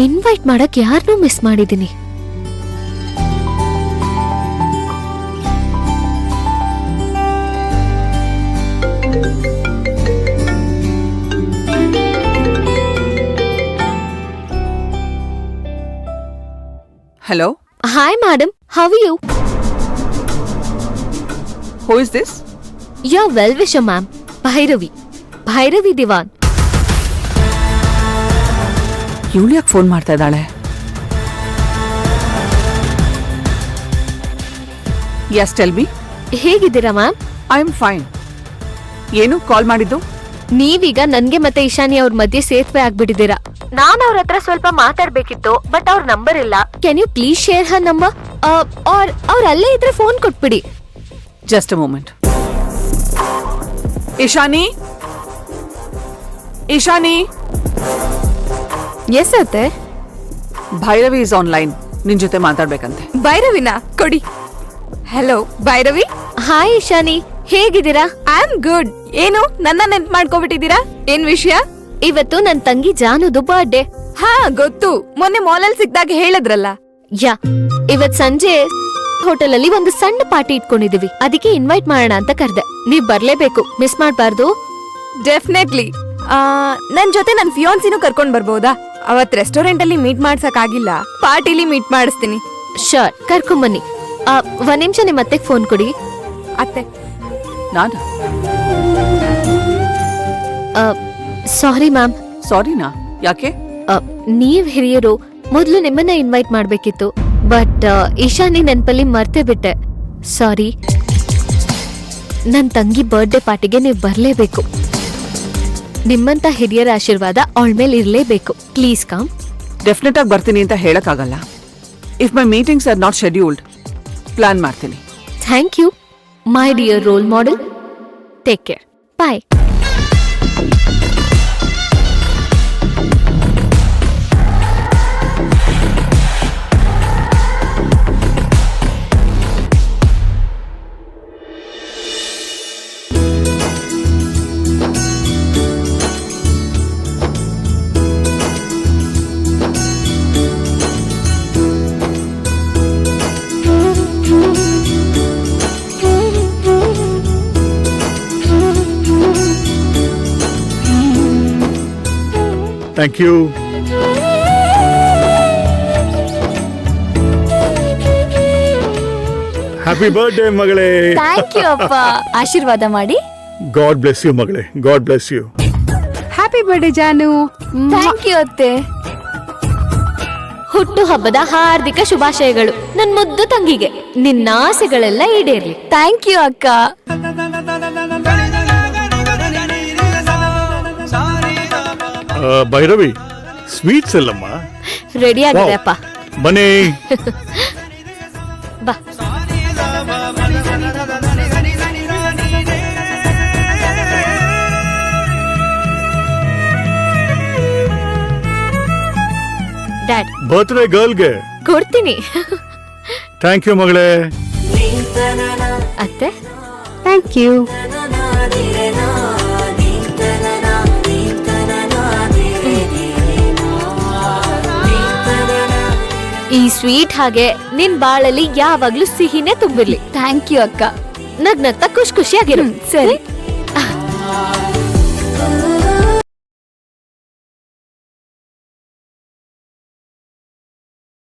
Invite ಮಾಡಕ್ ಯಾರನ್ನೂ miss ಮಾಡಿದೀನಿ. Hello. Hi madam, how are you? Who is this? Your well-wisher ma'am, Bhairavi ದಿವಾನ್. ಇವಳು ಯಾಕೆ ಫೋನ್ ಮಾಡ್ತಾ ಇದ್ದಾಳೆ? Yes, tell me. ಹೇಗಿದ್ದೀರಾ ಮ್ಯಾಮ್? I am fine. ಏನು ಕಾಲ್ ಮಾಡಿದ್ದು? ನೀವೀಗ ನನ್ಗೆ ಮತ್ತೆ ಇಶಾನಿ ಅವ್ರ ಮಧ್ಯೆ ಸೇತುವೆ ಆಗ್ಬಿಟ್ಟಿದ್ದೀರಾ. ನಾನ್ ಅವ್ರ ಹತ್ರ ಸ್ವಲ್ಪ ಮಾತಾಡ್ಬೇಕಿತ್ತು, ಬಟ್ ಅವ್ರ ನಂಬರ್ ಇಲ್ಲ. Can you please share her number? ಅವ್ರ ಅಲ್ಲೇ ಇದ್ರೆ ಫೋನ್ ಕೊಟ್ಬಿಡಿ. Just a moment. Ishani. Yes ಅತ್ತೆ. Bhairavi is online. ನಿನ್ ಜೊತೆ ಮಾತಾಡ್ಬೇಕಂತೆ. ಭೈರವಿನ ಕೊಡಿ. ಹಲೋ ಭೈರವಿ. ಹಾಯ್ ಇಶಾನಿ, ಹೇಗಿದ್ದೀರಾ? I am good. ಏನು ನನ್ನ ನೆನ್ಪ್ ಮಾಡ್ಕೊಬಿಟ್ಟಿದ್ದೀರಾ? ಏನ್ ವಿಷಯ? ಇವತ್ತು ನನ್ ತಂಗಿ ಜಾನುದು ಬರ್ಡೇ. ಹಾ ಗೊತ್ತು, ಮೊನ್ನೆ ಮಾಲಲ್ಲಿ ಸಿಕ್ದಾಗ ಹೇಳಿದ್ರಲ್ಲ. ಯಾ, ಇವತ್ ಸಂಜೆ ಹೋಟೆಲ್ ಅಲ್ಲಿ ಒಂದು ಸಣ್ಣ ಪಾರ್ಟಿ ಇಟ್ಕೊಂಡಿದೀವಿ. ಅದಕ್ಕೆ ಇನ್ವೈಟ್ ಮಾಡೋಣ ಅಂತ ಕರ್ದೆ. ನೀವ್ ಬರ್ಲೇಬೇಕು, ಮಿಸ್ ಮಾಡ್ಬಾರ್ದು. ಡೆಫಿನೆಟ್ಲಿ. ನನ್ ಜೊತೆ ನನ್ ಫಿಯಾನ್ಸಿನೂ ಕರ್ಕೊಂಡ್ ಬರ್ಬೋದಾ? ಅವತ್ ರೆಸ್ಟೋರೆಂಟ್ ಅಲ್ಲಿ ಮೀಟ್ ಮಾಡ್ಸಕ್ ಆಗಿಲ್ಲ, ಪಾರ್ಟಿಲಿ ಮೀಟ್ ಮಾಡಿಸ್ತೀನಿ. ಶೋರ್, ಕರ್ಕೊಂಬನ್ನಿ. ಒಂದ್ ನಿಮಿಷ ನಿಮ್ ಅತ್ತೆಗ್ ಫೋನ್ ಕೊಡಿ. ಅತ್ತೆ. ನಾನು ಸಾರಿ ಮ್ಯಾಮ್. ಸಾರಿನಾ? ಯಾಕೆ? ನೀವ್ ಹಿರಿಯರು, ಮೊದ್ಲು ನಿಮ್ಮನ್ನ ಇನ್ವೈಟ್ ಮಾಡ್ಬೇಕಿತ್ತು, ಬಟ್ ಇಶಾನಿ ನೆನ್ಪಲ್ಲಿ ಮರ್ತೇ ಬಿಟ್ಟೆ. ಸಾರಿ. ನನ್ ತಂಗಿ ಬರ್ಡೇ ಪಾರ್ಟಿಗೆ ನೀವ್ ಬರ್ಲೇಬೇಕು. ನಿಮ್ಮಂತ ಹಿರಿಯರ ಆಶೀರ್ವಾದ ಅವಳ ಮೇಲೆ ಇರ್ಲೇಬೇಕು. Please come. ಡೆಫಿನೆಟ್ ಆಗಿ ಬರ್ತೀನಿ ಅಂತ ಹೇಳಕ್ಕಾಗಲ್ಲ. If my meetings are not scheduled, plan ಮಾಡ್ತೀನಿ. Thank you my dear role model. Take care. Bye. Thank you. Happy birthday, ಮಗಳೇ. ಥ್ಯಾಂಕ್ ಯು ಅಪ್ಪ. ಆಶೀರ್ವಾದ ಮಾಡಿ. God bless you, ಮಗಳೇ. God bless you. Happy birthday Janu. Thank you ಅತ್ತೆ. ಹುಟ್ಟು ಹಬ್ಬದ ಹಾರ್ದಿಕ ಶುಭಾಶಯಗಳು ನನ್ ಮುದ್ದು ತಂಗಿಗೆ. ನಿನ್ನ ಆಸೆಗಳೆಲ್ಲ ಈಡೇರ್ಲಿ. ಥ್ಯಾಂಕ್ ಯು ಅಕ್ಕ. ಭೈರವಿ, ಸ್ವೀಟ್ಸ್ ಎಲ್ಲಮ್ಮ ರೆಡಿ ಆಗಿದೆ ಅಪ್ಪ. ಬನ್ನಿ. ಬಾ. ಡ್ಯಾಡ್, ಬರ್ತ್ಡೇ ಗರ್ಲ್ಗೆ ಕೊಡ್ತೀನಿ. ಥ್ಯಾಂಕ್ ಯು ಮಗಳೇ. ಅತ್ತೆ, ಥ್ಯಾಂಕ್ ಯು. ಈ ಸ್ವೀಟ್ ಹಾಗೆ ನಿನ್ ಬಾಳಲ್ಲಿ ಯಾವಾಗ್ಲೂ ಸಿಹಿನೇ ತುಂಬಿರ್ಲಿ. ಥ್ಯಾಂಕ್ ಯು ಅಕ್ಕ. ನಗ್ನಗ್ತಾ ಖುಷಿಯಾಗಿರು. ಸರಿ.